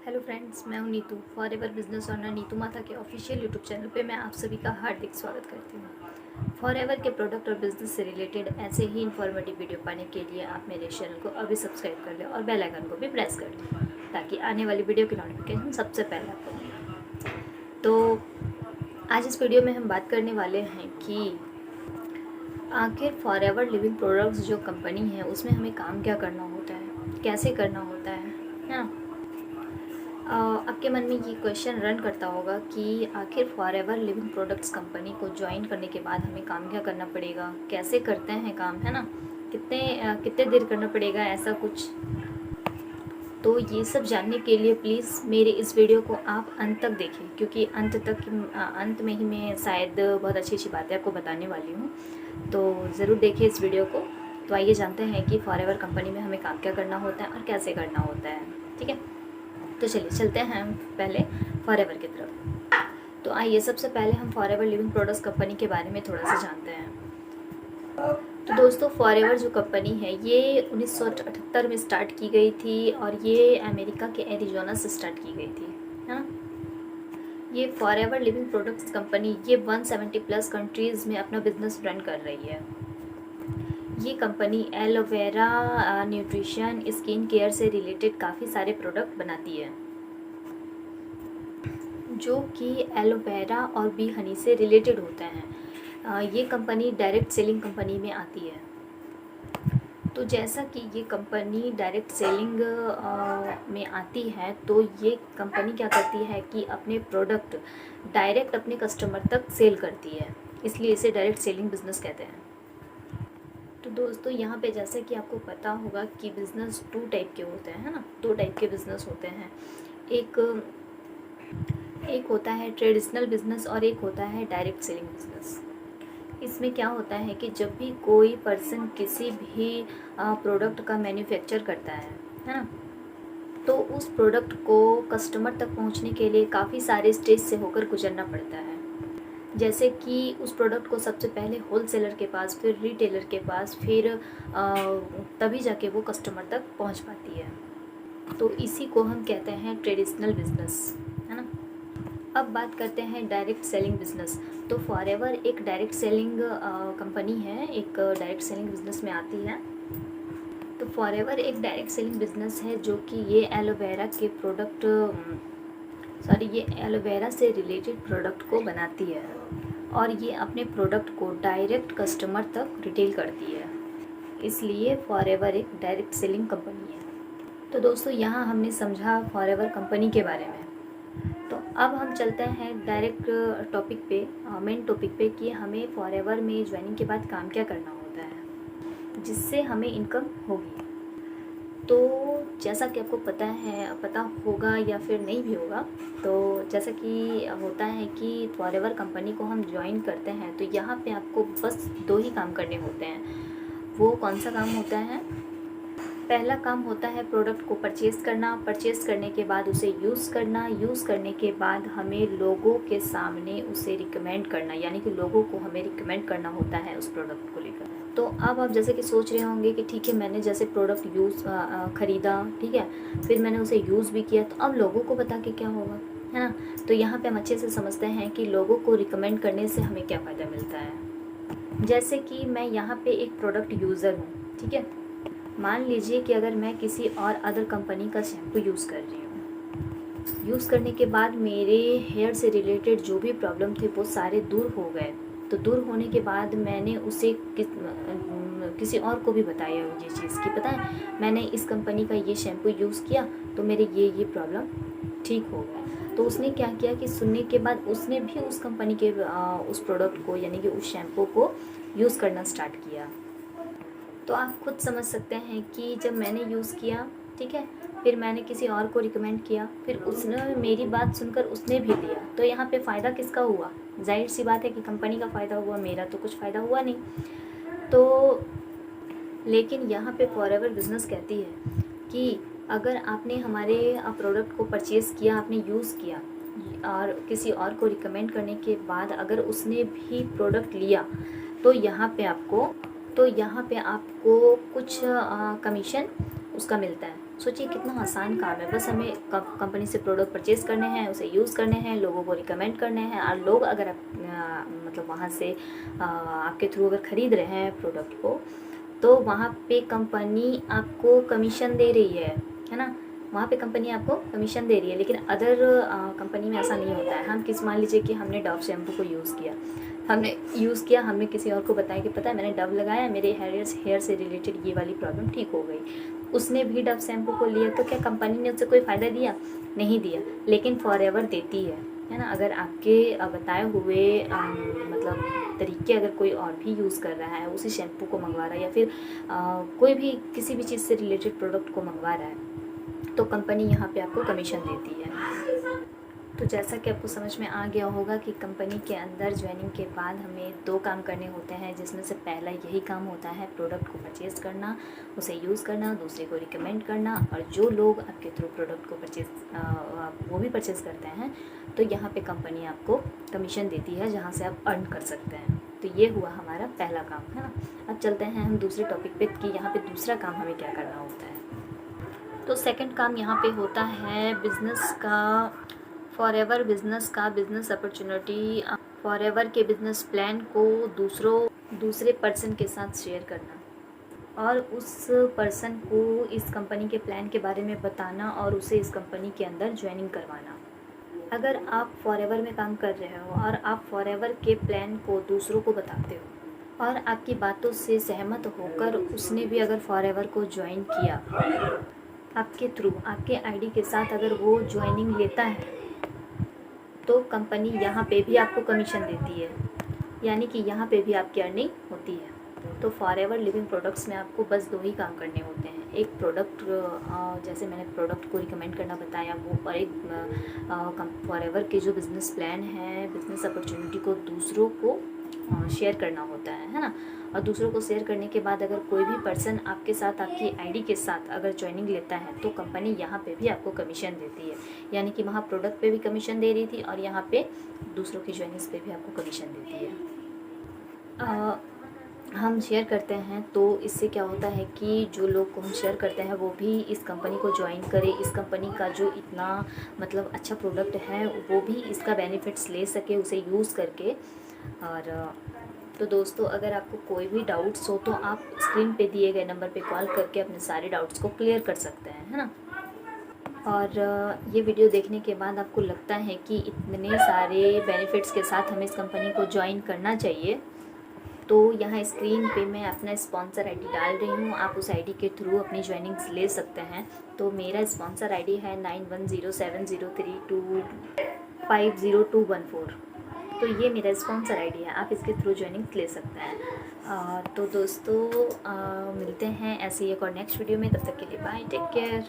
Hello friends, मैं हूं Neetu. Forever business honour Neetu माथा के ऑफिशियल यूट्यूब चैनल पे मैं आप सभी का हार्दिक स्वागत करती हूं। फॉरएवर के प्रोडक्ट और बिजनेस से रिलेटेड ऐसे ही इन्फॉर्मेटिव वीडियो पाने के लिए आप मेरे चैनल को अभी सब्सक्राइब कर लें और बेल आइकन को भी प्रेस कर लें ताकि आने वाली वीडियो की नोटिफिकेशन सबसे पहले आपको मिले। तो आज इस वीडियो में हम बात करने वाले हैं कि आखिर फॉरएवर लिविंग प्रोडक्ट्स जो कंपनी है उसमें हमें काम क्या करना होता है, कैसे करना होता है ना। आपके मन में ये क्वेश्चन रन करता होगा कि आखिर फॉरएवर लिविंग प्रोडक्ट्स कंपनी को ज्वाइन करने के बाद हमें काम क्या करना पड़ेगा, कैसे करते हैं काम, है ना, कितने देर करना पड़ेगा, ऐसा कुछ। तो ये सब जानने के लिए प्लीज़ मेरे इस वीडियो को आप अंत तक देखें, क्योंकि अंत में ही मैं शायद बहुत अच्छी अच्छी बातें आपको बताने वाली हूँ। तो ज़रूर देखें इस वीडियो को। तो आइए जानते हैं कि फॉरएवर कंपनी में हमें काम क्या करना होता है और कैसे करना होता है। ठीक है, तो चलिए चलते हैं हम पहले फॉरएवर की तरफ। तो आइए सबसे पहले हम फॉरएवर लिविंग प्रोडक्ट्स कंपनी के बारे में थोड़ा सा जानते हैं। तो दोस्तों, फॉरएवर जो कंपनी है ये 1978 में स्टार्ट की गई थी और ये अमेरिका के एरिजोना से स्टार्ट की गई थी, है ना। ये फॉरएवर लिविंग प्रोडक्ट्स कंपनी ये 170 प्लस कंट्रीज़ में अपना बिजनेस रन कर रही है। ये company aloe vera, nutrition, skin care से रिलेटेड काफ़ी सारे प्रोडक्ट बनाती है, जो कि एलोवेरा और बी हनी से रिलेटेड होते हैं। ये कंपनी डायरेक्ट सेलिंग कंपनी में आती है। तो जैसा कि ये कंपनी डायरेक्ट सेलिंग में आती है, तो ये कंपनी क्या करती है कि अपने प्रोडक्ट डायरेक्ट अपने कस्टमर तक सेल करती है, इसलिए इसे डायरेक्ट सेलिंग बिजनेस कहते हैं। तो दोस्तों, यहाँ पे जैसे कि आपको पता होगा कि बिज़नेस 2 टाइप के होते हैं, है ना। 2 टाइप के बिज़नेस होते हैं। एक होता है ट्रेडिशनल बिज़नेस और एक होता है डायरेक्ट सेलिंग बिज़नेस। इसमें क्या होता है कि जब भी कोई पर्सन किसी भी प्रोडक्ट का मैन्युफैक्चर करता है ना, तो उस प्रोडक्ट को कस्टमर तक पहुंचने के लिए काफ़ी सारे स्टेज से होकर गुजरना पड़ता है। जैसे कि उस प्रोडक्ट को सबसे पहले होलसेलर के पास, फिर रिटेलर के पास, फिर तभी जाके वो कस्टमर तक पहुंच पाती है। तो इसी को हम कहते हैं ट्रेडिशनल बिज़नेस, है ना। अब बात करते हैं डायरेक्ट सेलिंग बिज़नेस। तो फॉरएवर एक डायरेक्ट सेलिंग कंपनी है, एक डायरेक्ट सेलिंग बिज़नेस में आती है। तो फॉरएवर एक डायरेक्ट सेलिंग बिज़नेस है जो कि ये एलोवेरा से रिलेटेड प्रोडक्ट को बनाती है और ये अपने प्रोडक्ट को डायरेक्ट कस्टमर तक रिटेल करती है, इसलिए फॉरएवर एक डायरेक्ट सेलिंग कंपनी है। तो दोस्तों, यहाँ हमने समझा फॉरएवर कंपनी के बारे में। तो अब हम चलते हैं डायरेक्ट टॉपिक पे, मेन टॉपिक पे, कि हमें फॉरएवर में ज्वाइनिंग के बाद काम क्या करना होता है जिससे हमें इनकम होगी। तो जैसा कि आपको पता होगा या फिर नहीं भी होगा, तो जैसा कि होता है कि फॉरएवर कंपनी को हम ज्वाइन करते हैं तो यहाँ पे आपको बस 2 ही काम करने होते हैं। वो कौन सा काम होता है? पहला काम होता है प्रोडक्ट को परचेज़ करना, परचेज़ करने के बाद उसे यूज़ करना, यूज़ करने के बाद हमें लोगों के सामने उसे रिकमेंड करना, यानी कि लोगों को हमें रिकमेंड करना होता है उस प्रोडक्ट को लेकर। तो अब आप जैसे कि सोच रहे होंगे कि ठीक है, मैंने जैसे प्रोडक्ट ख़रीदा, ठीक है, फिर मैंने उसे यूज़ भी किया, तो अब लोगों को बता के क्या होगा, है ना। तो यहाँ पर हम अच्छे से समझते हैं कि लोगों को रिकमेंड करने से हमें क्या फ़ायदा मिलता है। जैसे कि मैं यहाँ पर एक प्रोडक्ट यूज़र हूँ, ठीक है। मान लीजिए कि अगर मैं किसी और अदर कंपनी का शैम्पू यूज़ कर रही हूँ, यूज़ करने के बाद मेरे हेयर से रिलेटेड जो भी प्रॉब्लम थे वो सारे दूर हो गए। तो दूर होने के बाद मैंने उसे किसी और को भी बताया ये चीज़ कि पता है, मैंने इस कंपनी का ये शैम्पू यूज़ किया तो मेरे ये प्रॉब्लम ठीक हो गया। तो उसने क्या किया कि सुनने के बाद उसने भी उस कंपनी के उस प्रोडक्ट को, यानी कि उस शैम्पू को यूज़ करना स्टार्ट किया। तो आप खुद समझ सकते हैं कि जब मैंने यूज़ किया, ठीक है, फिर मैंने किसी और को रिकमेंड किया, फिर उसने मेरी बात सुनकर उसने भी लिया, तो यहाँ पे फ़ायदा किसका हुआ? जाहिर सी बात है कि कंपनी का फ़ायदा हुआ, मेरा तो कुछ फ़ायदा हुआ नहीं। तो लेकिन यहाँ पे फॉरएवर बिज़नेस कहती है कि अगर आपने हमारे प्रोडक्ट को परचेज़ किया, आपने यूज़ किया और किसी और को रिकमेंड करने के बाद अगर उसने भी प्रोडक्ट लिया, तो यहाँ पे आपको कुछ कमीशन उसका मिलता है। सोचिए कितना आसान काम है, बस हमें कंपनी से प्रोडक्ट परचेज़ करने हैं, उसे यूज़ करने हैं, लोगों को रिकमेंड करने हैं, और लोग अगर मतलब वहाँ से आपके थ्रू अगर ख़रीद रहे हैं प्रोडक्ट को, तो वहाँ पे कंपनी आपको कमीशन दे रही है ना, वहाँ पे कंपनी आपको कमीशन दे रही है। लेकिन अदर कंपनी में ऐसा नहीं होता है। हम मान लीजिए कि हमने डव शैम्पू को यूज़ किया, हमने किसी और को बताया कि पता है मैंने डव लगाया, मेरे हेयर से रिलेटेड ये वाली प्रॉब्लम ठीक हो गई। उसने भी डव शैम्पू को लिया, तो क्या कंपनी ने उसे कोई फ़ायदा दिया? नहीं दिया। लेकिन फॉरएवर देती है ना। अगर आपके बताए हुए मतलब तरीके अगर कोई और भी यूज़ कर रहा है, उसी शैम्पू को मंगवा रहा है, या फिर कोई भी किसी भी चीज़ से रिलेटेड प्रोडक्ट को मंगवा रहा है, तो कंपनी यहाँ पे आपको कमीशन देती है। तो जैसा कि आपको समझ में आ गया होगा कि कंपनी के अंदर ज्वाइनिंग के बाद हमें 2 काम करने होते हैं, जिसमें से पहला यही काम होता है प्रोडक्ट को परचेज़ करना, उसे यूज़ करना, दूसरे को रिकमेंड करना। और जो लोग आपके थ्रू प्रोडक्ट को वो भी परचेज़ करते हैं, तो यहाँ पे कंपनी आपको कमीशन देती है, जहाँ से आप अर्न कर सकते हैं। तो ये हुआ हमारा पहला काम, है ना। अब चलते हैं हम दूसरे टॉपिक पे कि यहाँ पे दूसरा काम हमें क्या करना होता है। तो सेकंड काम यहाँ पे होता है बिज़नेस अपॉर्चुनिटी, फॉरएवर के बिज़नेस प्लान को दूसरे पर्सन के साथ शेयर करना, और उस पर्सन को इस कंपनी के प्लान के बारे में बताना, और उसे इस कंपनी के अंदर ज्वाइनिंग करवाना। अगर आप फॉरएवर में काम कर रहे हो और आप फॉरएवर के प्लान को दूसरों को बताते हो, और आपकी बातों से सहमत होकर उसने भी अगर फॉरएवर को ज्वाइन किया आपके थ्रू, आपके आईडी के साथ, अगर वो ज्वाइनिंग लेता है, तो कंपनी यहाँ पे भी आपको कमीशन देती है, यानी कि यहाँ पे भी आपकी अर्निंग होती है। तो फॉरएवर लिविंग प्रोडक्ट्स में आपको बस 2 ही काम करने होते हैं। एक प्रोडक्ट, जैसे मैंने प्रोडक्ट को रिकमेंड करना बताया वो, और एक फॉरएवर के जो बिज़नेस प्लान है, बिज़नेस अपॉर्चुनिटी को दूसरों को शेयर करना होता है ना। और दूसरों को शेयर करने के बाद अगर कोई भी पर्सन आपके साथ, आपकी आईडी के साथ अगर ज्वाइनिंग लेता है, तो कंपनी यहाँ पे भी आपको कमीशन देती है। यानी कि वहाँ प्रोडक्ट पे भी कमीशन दे रही थी, और यहाँ पे दूसरों की ज्वाइनिंग्स पे भी आपको कमीशन देती है। हम शेयर करते हैं, तो इससे क्या होता है कि जो लोग को हम शेयर करते हैं वो भी इस कंपनी को ज्वाइन करें, इस कंपनी का जो इतना मतलब अच्छा प्रोडक्ट है वो भी इसका बेनिफिट्स ले सके उसे यूज़ करके। और तो दोस्तों, अगर आपको कोई भी डाउट्स हो तो आप स्क्रीन पे दिए गए नंबर पे कॉल करके अपने सारे डाउट्स को क्लियर कर सकते हैं, है ना। और ये वीडियो देखने के बाद आपको लगता है कि इतने सारे बेनिफिट्स के साथ हमें इस कंपनी को ज्वाइन करना चाहिए, तो यहाँ स्क्रीन पे मैं अपना स्पॉन्सर आईडी डाल रही हूँ। आप उस आईडी के थ्रू अपनी ज्वाइनिंग्स ले सकते हैं। तो मेरा स्पॉन्सर आईडी है 910703250214। तो ये मेरा स्पॉन्सर आईडी है, आप इसके थ्रू ज्वाइनिंग्स ले सकते हैं। तो दोस्तों, मिलते हैं ऐसे ही एक और नेक्स्ट वीडियो में। तब तक के लिए बाय, टेक केयर।